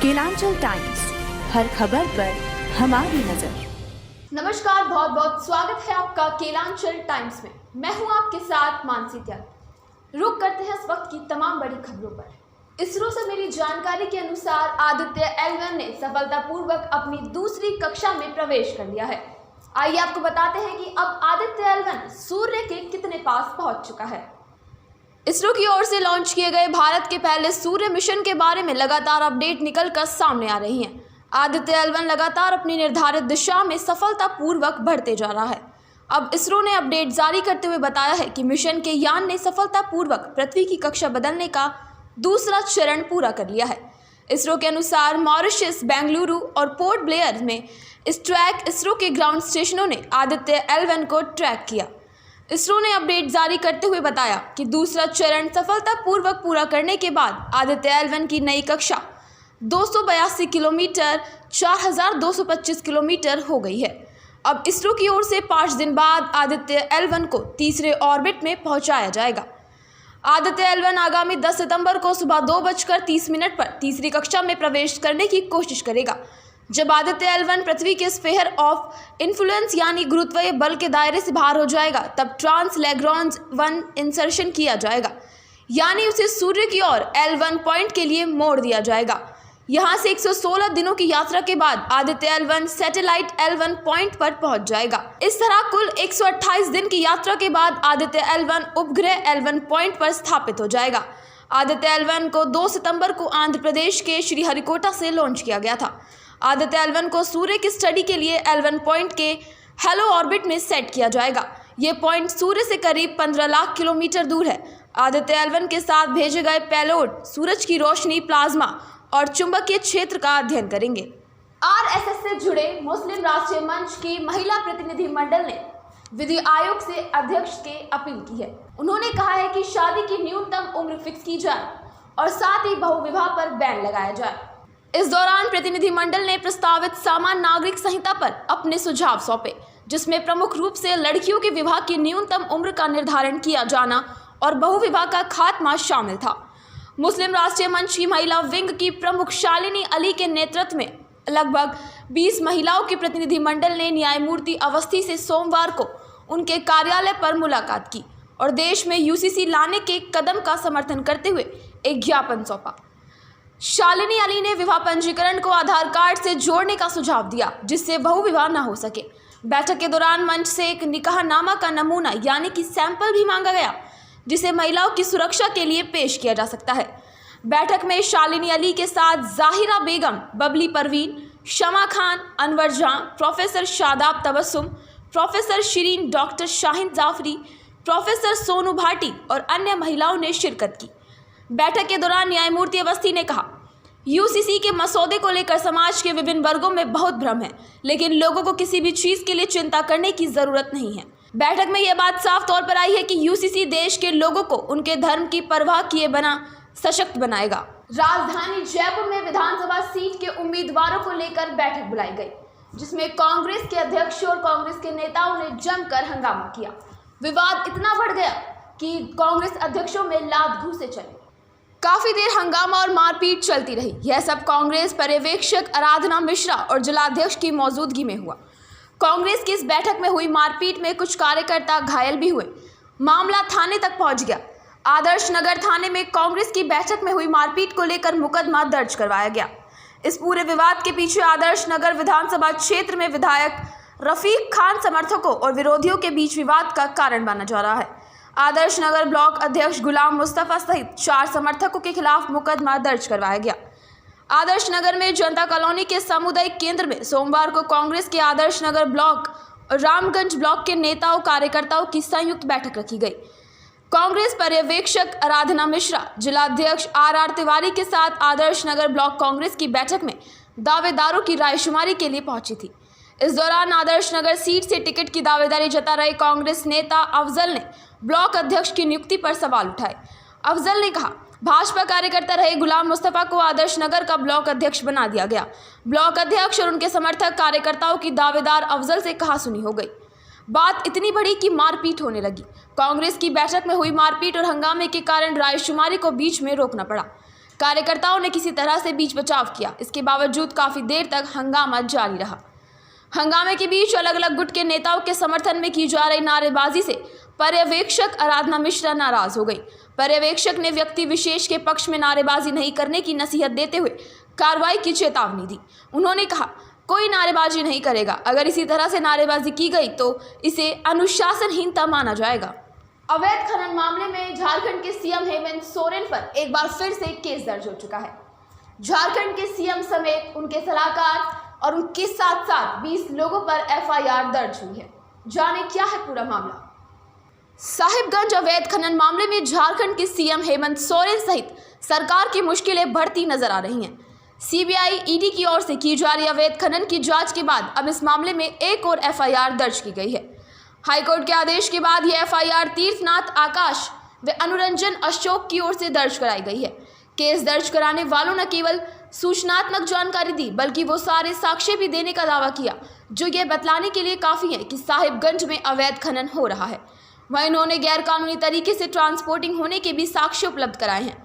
Kelanchal times, हर खबर पर हमारी नजर। नमस्कार, बहुत बहुत स्वागत है आपका केलांचल टाइम्स में। मैं हूं आपके साथ मानसी त्यागी। रुक करते हैं इस वक्त की तमाम बड़ी खबरों पर। इसरो से मिली जानकारी के अनुसार आदित्य L1 ने सफलतापूर्वक अपनी दूसरी कक्षा में प्रवेश कर लिया है। आइए आपको बताते हैं कि अब आदित्य L1 सूर्य के कितने पास पहुंच चुका है। इसरो की ओर से लॉन्च किए गए भारत के पहले सूर्य मिशन के बारे में लगातार अपडेट निकलकर सामने आ रही हैं। आदित्य L1 लगातार अपनी निर्धारित दिशा में सफलतापूर्वक बढ़ते जा रहा है। अब इसरो ने अपडेट जारी करते हुए बताया है कि मिशन के यान ने सफलतापूर्वक पृथ्वी की कक्षा बदलने का दूसरा चरण पूरा कर लिया है। इसरो के अनुसार मॉरिशस, बेंगलुरु और पोर्ट ब्लेयर में इस ट्रैक इसरो के ग्राउंड स्टेशनों ने आदित्य L1 को ट्रैक किया। इसरो ने अपडेट जारी करते हुए बताया कि दूसरा चरण सफलतापूर्वक पूरा करने के बाद आदित्य L1 की नई कक्षा 282 किलोमीटर 4225 किलोमीटर हो गई है। अब इसरो की ओर से 5 दिन बाद आदित्य L1 को तीसरे ऑर्बिट में पहुंचाया जाएगा। आदित्य L1 आगामी 10 सितंबर को सुबह 2:30 पर तीसरी कक्षा में प्रवेश करने की कोशिश करेगा। जब आदित्य L1 पृथ्वी के स्फीयर ऑफ इन्फ्लुएंस यानी गुरुत्वीय बल के दायरे से बाहर हो जाएगा, तब ट्रांस लैग्रांज 1 इंसर्शन किया जाएगा, यानी उसे सूर्य की ओर L1 पॉइंट के लिए मोड़ दिया जाएगा। यहां से 116 दिनों की यात्रा के बाद Aditya L1 satellite L1 point पर पहुंच जाएगा। इस तरह कुल 128 दिन की यात्रा के बाद आदित्य L1 उपग्रह L1 पॉइंट पर स्थापित हो जाएगा। आदित्य L1 को 2 सितंबर को आंध्र प्रदेश के श्रीहरिकोटा से लॉन्च किया गया था। आदित्य L1 को सूर्य की स्टडी के लिए L1 पॉइंट के हेलो ऑर्बिट में सेट किया जाएगा। ये पॉइंट सूर्य से करीब 15 लाख किलोमीटर दूर है। आदित्य L1 के साथ भेजे गए पेलोड सूरज की रोशनी, प्लाज्मा और चुंबकीय क्षेत्र का अध्ययन करेंगे। RSS से जुड़े मुस्लिम राष्ट्रीय मंच की महिला प्रतिनिधि मंडल ने विधि आयोग से अध्यक्ष के अपील की है। उन्होंने कहा है कि शादी की न्यूनतम उम्र फिक्स की जाए और साथ ही बहुविवाह पर बैन लगाया जाए। इस दौरान प्रतिनिधिमंडल ने प्रस्तावित सामान्य नागरिक संहिता पर अपने सुझाव सौंपे, जिसमें प्रमुख रूप से लड़कियों के विवाह की न्यूनतम उम्र का निर्धारण किया जाना और बहुविवाह का खात्मा शामिल था। मुस्लिम राष्ट्रीय मंच की महिला विंग की प्रमुख शालिनी अली के नेतृत्व में लगभग 20 महिलाओं के प्रतिनिधिमंडल ने न्यायमूर्ति अवस्थी से सोमवार को उनके कार्यालय पर मुलाकात की और देश में UCC लाने के कदम का समर्थन करते हुए एक ज्ञापन सौंपा। शालिनी अली ने विवाह पंजीकरण को आधार कार्ड से जोड़ने का सुझाव दिया, जिससे बहुविवाह न हो सके। बैठक के दौरान मंच से एक निकाहनामा का नमूना यानी कि सैंपल भी मांगा गया, जिसे महिलाओं की सुरक्षा के लिए पेश किया जा सकता है। बैठक में शालिनी अली के साथ जाहिरा बेगम, बबली परवीन, शमा Khan, Anwar Jahan, professor Shadab Tabassum, professor Shireen, doctor Shahin Jafri, professor Sonu Bhati और अन्य महिलाओं ने शिरकत की। बैठक के दौरान न्यायमूर्ति अवस्थी ने कहा, UCC के मसौदे को लेकर समाज के विभिन्न वर्गों में बहुत भ्रम है, लेकिन लोगों को किसी भी चीज़ के लिए चिंता करने की ज़रूरत नहीं है। बैठक में यह बात साफ तौर पर आई है कि UCC देश के लोगों को उनके धर्म की परवाह किए बिना सशक्त बनाएगा। राजधानी जयपुर में विधानसभा सीट के उम्मीदवारों को लेकर बैठक बुलाई गई, जिसमें कांग्रेस के अध्यक्ष और कांग्रेस के नेताओं ने जमकर हंगामा किया। विवाद इतना बढ़ गया कि कांग्रेस अध्यक्षों में लात घूंसे चले। काफी देर हंगामा और मारपीट चलती रही। यह सब कांग्रेस पर्यवेक्षक आराधना मिश्रा और जिलाध्यक्ष की मौजूदगी में हुआ। कांग्रेस की इस बैठक में हुई मारपीट में कुछ कार्यकर्ता घायल भी हुए। मामला थाने तक पहुंच गया। आदर्श नगर थाने में कांग्रेस की बैठक में हुई मारपीट को लेकर मुकदमा दर्ज करवाया गया। इस पूरे विवाद के पीछे आदर्श नगर विधानसभा क्षेत्र में विधायक रफीक खान समर्थकों और विरोधियों के बीच विवाद का कारण माना जा रहा है। आदर्श नगर ब्लॉक अध्यक्ष गुलाम मुस्तफा सहित 4 समर्थकों के खिलाफ मुकदमा दर्ज करवाया गया। आदर्श नगर में जनता कॉलोनी के सामुदायिक केंद्र में सोमवार को कांग्रेस के आदर्श नगर ब्लॉक और रामगंज ब्लॉक के नेताओं कार्यकर्ताओं की संयुक्त बैठक रखी गई। कांग्रेस पर्यवेक्षक आराधना मिश्रा, जिलाध्यक्ष RR तिवारी के साथ आदर्श नगर ब्लॉक कांग्रेस की बैठक में दावेदारों की रायशुमारी के लिए पहुंची थी। इस दौरान आदर्श नगर सीट से टिकट की दावेदारी जता रहे कांग्रेस नेता अफजल ने ब्लॉक अध्यक्ष की नियुक्ति पर सवाल उठाए। अफजल ने कहा, भाजपा कार्यकर्ता रहे गुलाम मुस्तफा को आदर्श नगर का ब्लॉक अध्यक्ष बना दिया गया। ब्लॉक अध्यक्ष और उनके समर्थक कार्यकर्ताओं की दावेदार अफजल से कहासुनी हो गई। बात इतनी बड़ी कि मारपीट होने लगी। कांग्रेस की बैठक में हुई मारपीट और हंगामे के कारण रायशुमारी को बीच में रोकना पड़ा। कार्यकर्ताओं ने किसी तरह से बीच बचाव किया। इसके बावजूद काफी देर तक हंगामा जारी रहा। हंगामे के बीच अलग अलग गुट के नेताओं के समर्थन में की जा रही नारेबाजी से पर्यवेक्षक आराधना मिश्रा नाराज हो गई। पर्यवेक्षक ने व्यक्ति विशेष के पक्ष में नारेबाजी नहीं करने की नसीहत देते हुए कार्रवाई की चेतावनी दी। उन्होंने कहा, कोई नारेबाजी नहीं करेगा। अगर इसी तरह से नारेबाजी की गई तो इसे अनुशासनहीनता माना जाएगा। अवैध खनन मामले में झारखंड के सीएम हेमंत सोरेन पर एक बार फिर से केस दर्ज हो चुका है। झारखंड के सीएम समेत उनके सलाहकार और उनके साथ साथ 20 लोगों पर एफआईआर दर्ज हुई है। जाने क्या है पूरा मामला। साहिबगंज अवैध खनन मामले में झारखंड के सीएम हेमंत सोरेन सहित सरकार की मुश्किलें बढ़ती नजर आ रही हैं। सीबीआई ईडी की ओर से की जा रही अवैध खनन की जांच के बाद अब इस मामले में एक और एफआईआर दर्ज की गई है। हाईकोर्ट के आदेश के बाद यह एफआईआर तीर्थनाथ आकाश व अनुरंजन अशोक की ओर से दर्ज कराई गई है। केस दर्ज कराने वालों न केवल सूचनात्मक जानकारी दी बल्कि वो सारे साक्ष्य भी देने का दावा किया जो ये बतलाने के लिए काफी है कि साहिबगंज में अवैध खनन हो रहा है। वहीं उन्होंने गैरकानूनी तरीके से ट्रांसपोर्टिंग होने के भी साक्ष्य उपलब्ध कराए हैं।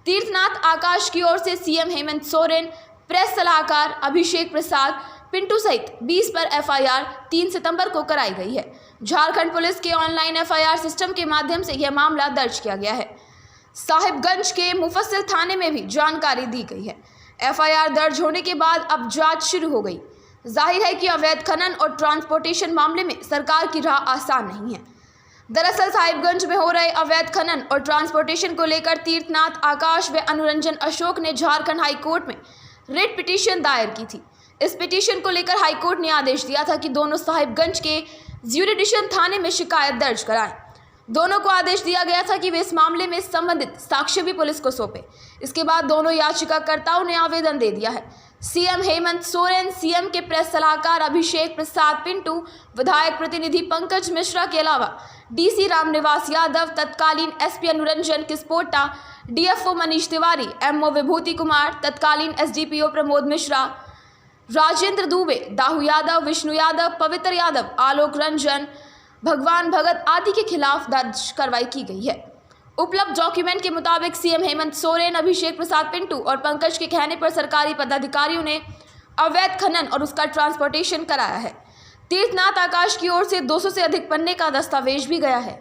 तीर्थनाथ आकाश की ओर से सीएम हेमंत सोरेन, प्रेस सलाहकार अभिषेक प्रसाद पिंटू सहित 20 पर एफआईआर 3 सितंबर को कराई गई है। झारखंड पुलिस के ऑनलाइन एफआईआर सिस्टम के माध्यम से यह मामला दर्ज किया गया है। साहिबगंज के मुफस्सिल थाने में भी जानकारी दी गई है। एफआईआर दर्ज होने के बाद अब जांच शुरू हो गई। जाहिर है कि अवैध खनन और ट्रांसपोर्टेशन मामले में सरकार की राह आसान नहीं है। दरअसल साहिबगंज में हो रहे अवैध खनन और ट्रांसपोर्टेशन को लेकर तीर्थनाथ आकाश व अनुरंजन अशोक ने झारखंड हाईकोर्ट में रिट पिटीशन दायर की थी। इस पिटीशन को लेकर हाईकोर्ट ने आदेश दिया था कि दोनों साहिबगंज के ज्यूरिडिक्शन थाने में शिकायत दर्ज कराएं। दोनों को आदेश दिया गया था कि वे इस मामले में संबंधित साक्ष्य भी पुलिस को सौंपे। इसके बाद दोनों याचिकाकर्ताओं ने आवेदन दे दिया है। सीएम हेमंत सोरेन, सीएम के प्रेस सलाहकार अभिषेक प्रसाद पिंटू, विधायक प्रतिनिधि पंकज मिश्रा के अलावा डीसी रामनिवास यादव, तत्कालीन SP Anuranjan Kispotta, DFO Manish Tiwari, MO Vibhuti Kumar, तत्कालीन एसडीपीओ प्रमोद मिश्रा, राजेंद्र दुबे, दाहू यादव, विष्णु यादव, पवित्र यादव, आलोक रंजन, भगवान भगत आदि के खिलाफ दर्ज कार्रवाई की गई है। उपलब्ध डॉक्यूमेंट के मुताबिक सीएम हेमंत सोरेन, अभिषेक प्रसाद पिंटू और पंकज के कहने पर सरकारी पदाधिकारियों ने अवैध खनन और उसका ट्रांसपोर्टेशन कराया है। तीर्थनाथ आकाश की ओर से 200 से अधिक पन्ने का दस्तावेज भी गया है।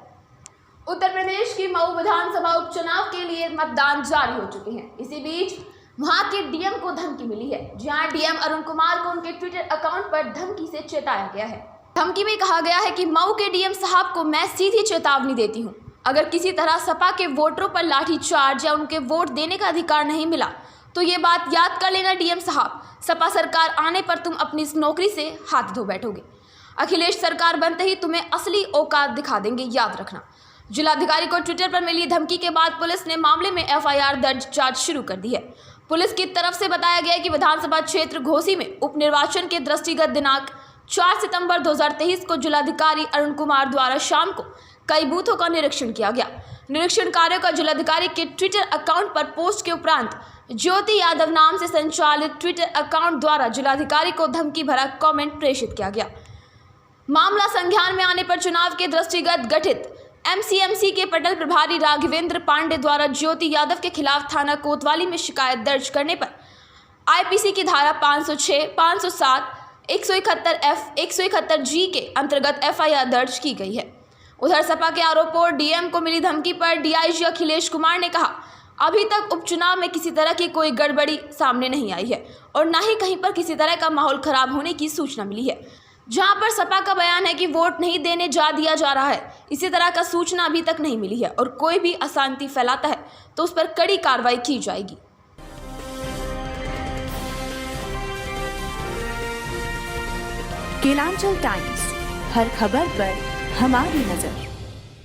उत्तर प्रदेश की मऊ विधानसभा उपचुनाव के लिए मतदान जारी हो चुके हैं। इसी बीच वहां के डीएम को धमकी मिली है, जहां डीएम अरुण कुमार को उनके ट्विटर अकाउंट पर धमकी से चेताया गया है। धमकी में कहा गया है कि मऊ के डीएम साहब को मैं सीधी चेतावनी देती हूं, अगर किसी तरह सपा के वोटरों पर लाठीचार्ज या उनके वोट देने का अधिकार नहीं मिला तो ये बात याद कर लेना डीएम साहब, सपा सरकार आने पर तुम अपनी इस नौकरी से हाथ धो बैठोगे। अखिलेश सरकार बनते ही तुम्हें असली औकात दिखा देंगे, याद रखना। जिलाधिकारी को ट्विटर पर मिली धमकी के बाद पुलिस ने मामले में एफआईआर दर्ज जांच शुरू कर दी है। पुलिस की तरफ से बताया गया कि विधानसभा क्षेत्र घोसी में उपनिर्वाचन के दृष्टिगत दिनांक 4 सितंबर 2023 को जिलाधिकारी अरुण कुमार द्वारा शाम को कई बूथों का निरीक्षण किया गया। निरीक्षण कार्यों का जिलाधिकारी के ट्विटर अकाउंट पर पोस्ट के उपरांत ज्योति यादव नाम से संचालित ट्विटर अकाउंट द्वारा जिलाधिकारी को धमकी भरा कमेंट प्रेषित किया गया। मामला संज्ञान में आने पर चुनाव के दृष्टिगत गठित एमसीएमसी के पटल प्रभारी राघवेंद्र पांडे द्वारा ज्योति यादव के खिलाफ थाना कोतवाली में शिकायत दर्ज करने पर आईपीसी की धारा 506, 507, 171F, 171G के अंतर्गत एफआईआर दर्ज की गई है। उधर सपा के आरोपों और डीएम को मिली धमकी पर डीआईजी अखिलेश कुमार ने कहा, अभी तक उपचुनाव में किसी तरह की कोई गड़बड़ी सामने नहीं आई है और न ही कहीं पर किसी तरह का माहौल खराब होने की सूचना मिली है। जहां पर सपा का बयान है कि वोट नहीं देने दिया जा रहा है, इसी तरह का सूचना अभी तक नहीं मिली है और कोई भी अशांति फैलाता है तो उस पर कड़ी कार्रवाई की जाएगी। केलांचल टाइम्स, हर खबर पर हमारी नजर।